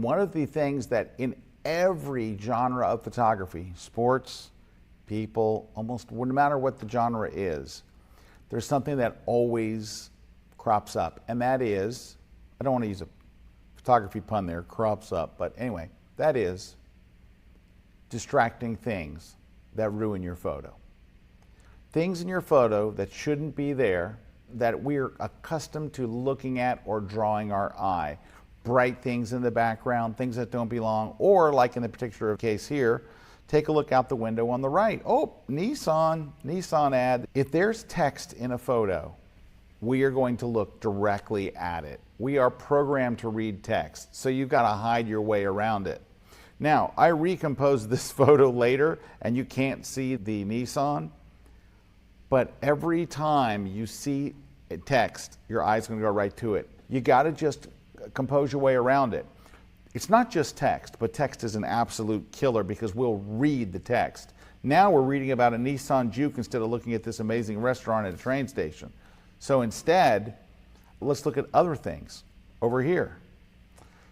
One of the things that in every genre of photography, sports, people, almost no matter what the genre is, there's something that always crops up, and that is, I don't want to use a photography pun there, crops up, but anyway, that is distracting things that ruin your photo. Things in your photo that shouldn't be there, that we're accustomed to looking at or drawing our eye. Bright things in the background, things that don't belong, or like in the particular case here, take a look out the window on the right. Oh, Nissan ad. If there's text in a photo, we are going to look directly at it. We are programmed to read text, so you've got to hide your way around it. Now, I recomposed this photo later, and you can't see the Nissan, but every time you see a text, your eye's going to go right to it. You got to just compose your way around it. It's not just text, but text is an absolute killer because we'll read the text. Now we're reading about a Nissan Juke instead of looking at this amazing restaurant at a train station. So instead, let's look at other things over here.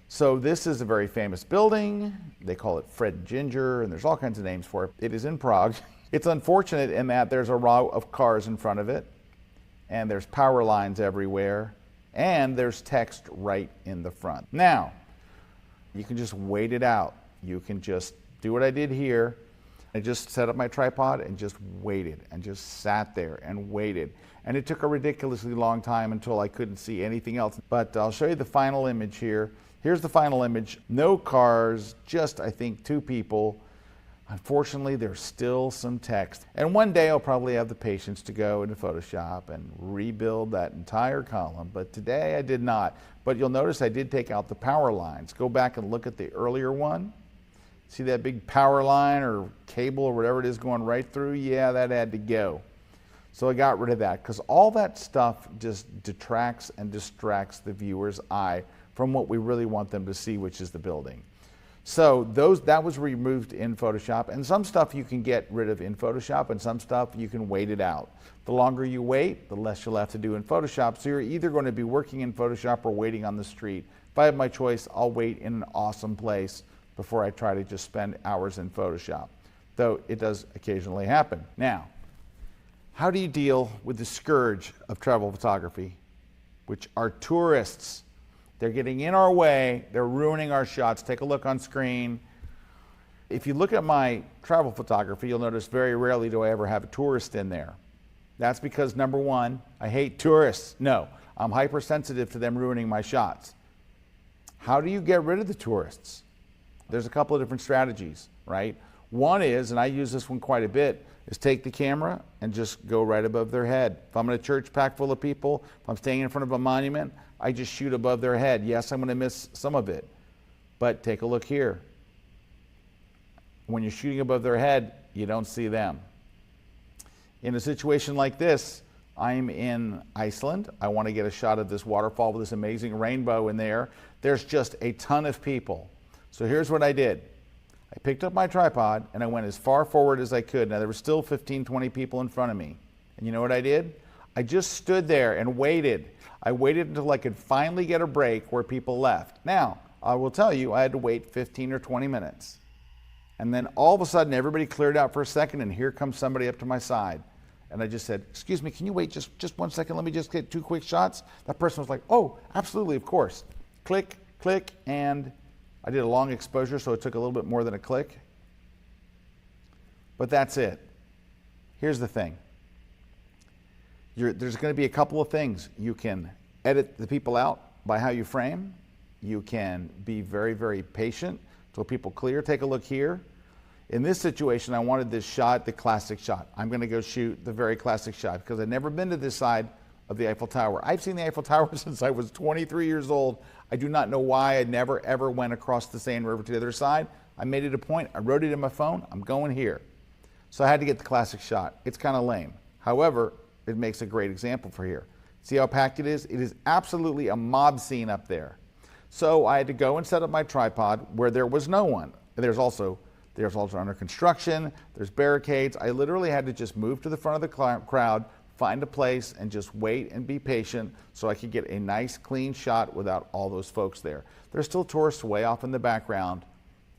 So this is a very famous building. They call it Fred Ginger, and there's all kinds of names for it. It is in Prague. It's unfortunate in that there's a row of cars in front of it, and there's power lines everywhere, and there's text right in the front. Now, you can just wait it out. You can just do what I did here. I just set up my tripod and just waited and just sat there and waited. And it took a ridiculously long time until I couldn't see anything else. But I'll show you the final image here. Here's the final image. No cars, just I think 2 people. Unfortunately, there's still some text. And one day I'll probably have the patience to go into Photoshop and rebuild that entire column. But today I did not. But you'll notice I did take out the power lines. Go back and look at the earlier one. See that big power line or cable or whatever it is going right through? Yeah, that had to go. So I got rid of that because all that stuff just detracts and distracts the viewer's eye from what we really want them to see, which is the building. So that was removed in Photoshop, and some stuff you can get rid of in Photoshop, and some stuff you can wait it out. The longer you wait, the less you'll have to do in Photoshop, so you're either going to be working in Photoshop or waiting on the street. If I have my choice, I'll wait in an awesome place before I try to just spend hours in Photoshop, though it does occasionally happen. Now, how do you deal with the scourge of travel photography, which are tourists? They're getting in our way, they're ruining our shots. Take a look on screen. If you look at my travel photography, you'll notice very rarely do I ever have a tourist in there. That's because, number one, I hate tourists. No, I'm hypersensitive to them ruining my shots. How do you get rid of the tourists? There's a couple of different strategies, right? One is, and I use this one quite a bit, is take the camera and just go right above their head. If I'm in a church packed full of people, if I'm standing in front of a monument, I just shoot above their head. Yes, I'm going to miss some of it, but take a look here. When you're shooting above their head, you don't see them. In a situation like this, I'm in Iceland. I want to get a shot of this waterfall with this amazing rainbow in there. There's just a ton of people. So here's what I did. I picked up my tripod and I went as far forward as I could. Now there were still 15, 20 people in front of me. And you know what I did? I just stood there and waited. I waited until I could finally get a break where people left. Now, I will tell you, I had to wait 15 or 20 minutes. And then all of a sudden, everybody cleared out for a second, and here comes somebody up to my side. And I just said, excuse me, can you wait just 1 second? Let me just get 2 quick shots. That person was like, oh, absolutely, of course. Click, click, and I did a long exposure, so it took a little bit more than a click. But that's it. Here's the thing. There's going to be a couple of things. You can edit the people out by how you frame. You can be very, very patient until people clear. Take a look here. In this situation, I wanted this shot, the classic shot. I'm going to go shoot the very classic shot because I've never been to this side of the Eiffel Tower. I've seen the Eiffel Tower since I was 23 years old. I do not know why I never, ever went across the Seine River to the other side. I made it a point. I wrote it in my phone. I'm going here. So I had to get the classic shot. It's kind of lame. However, it makes a great example for here. See how packed it is? It is absolutely a mob scene up there. So I had to go and set up my tripod where there was no one. There's also under construction, there's barricades. I literally had to just move to the front of the crowd, find a place and just wait and be patient so I could get a nice clean shot without all those folks there. There's still tourists way off in the background.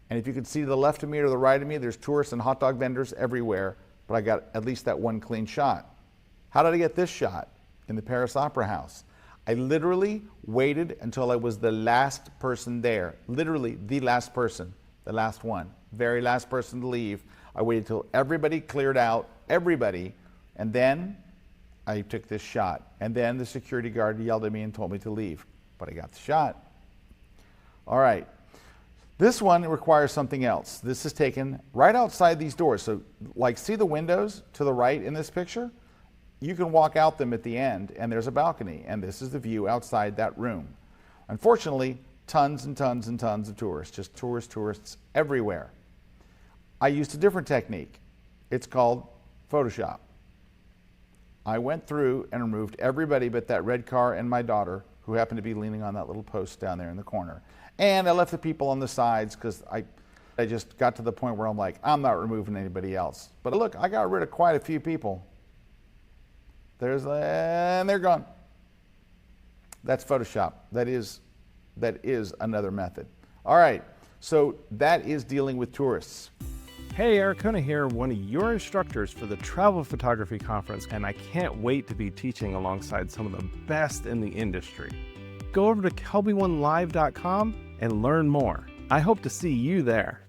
And if you can see to the left of me or to the right of me, there's tourists and hot dog vendors everywhere, but I got at least that one clean shot. How did I get this shot? In the Paris Opera House. I literally waited until I was the last person there. Literally the last person, the last one, very last person to leave. I waited till everybody cleared out, everybody, and then I took this shot. And then the security guard yelled at me and told me to leave, but I got the shot. All right. This one requires something else. This is taken right outside these doors. So like, see the windows to the right in this picture? You can walk out them at the end and there's a balcony, and this is the view outside that room. Unfortunately, tons and tons and tons of tourists, just tourists everywhere. I used a different technique. It's called Photoshop. I went through and removed everybody but that red car and my daughter, who happened to be leaning on that little post down there in the corner. And I left the people on the sides because I just got to the point where I'm like, I'm not removing anybody else. But look, I got rid of quite a few people. And they're gone. That's Photoshop. That is another method. All right, so that is dealing with tourists. Hey, Eric Kona here, one of your instructors for the Travel Photography Conference, and I can't wait to be teaching alongside some of the best in the industry. Go over to KelbyOneLive.com and learn more. I hope to see you there.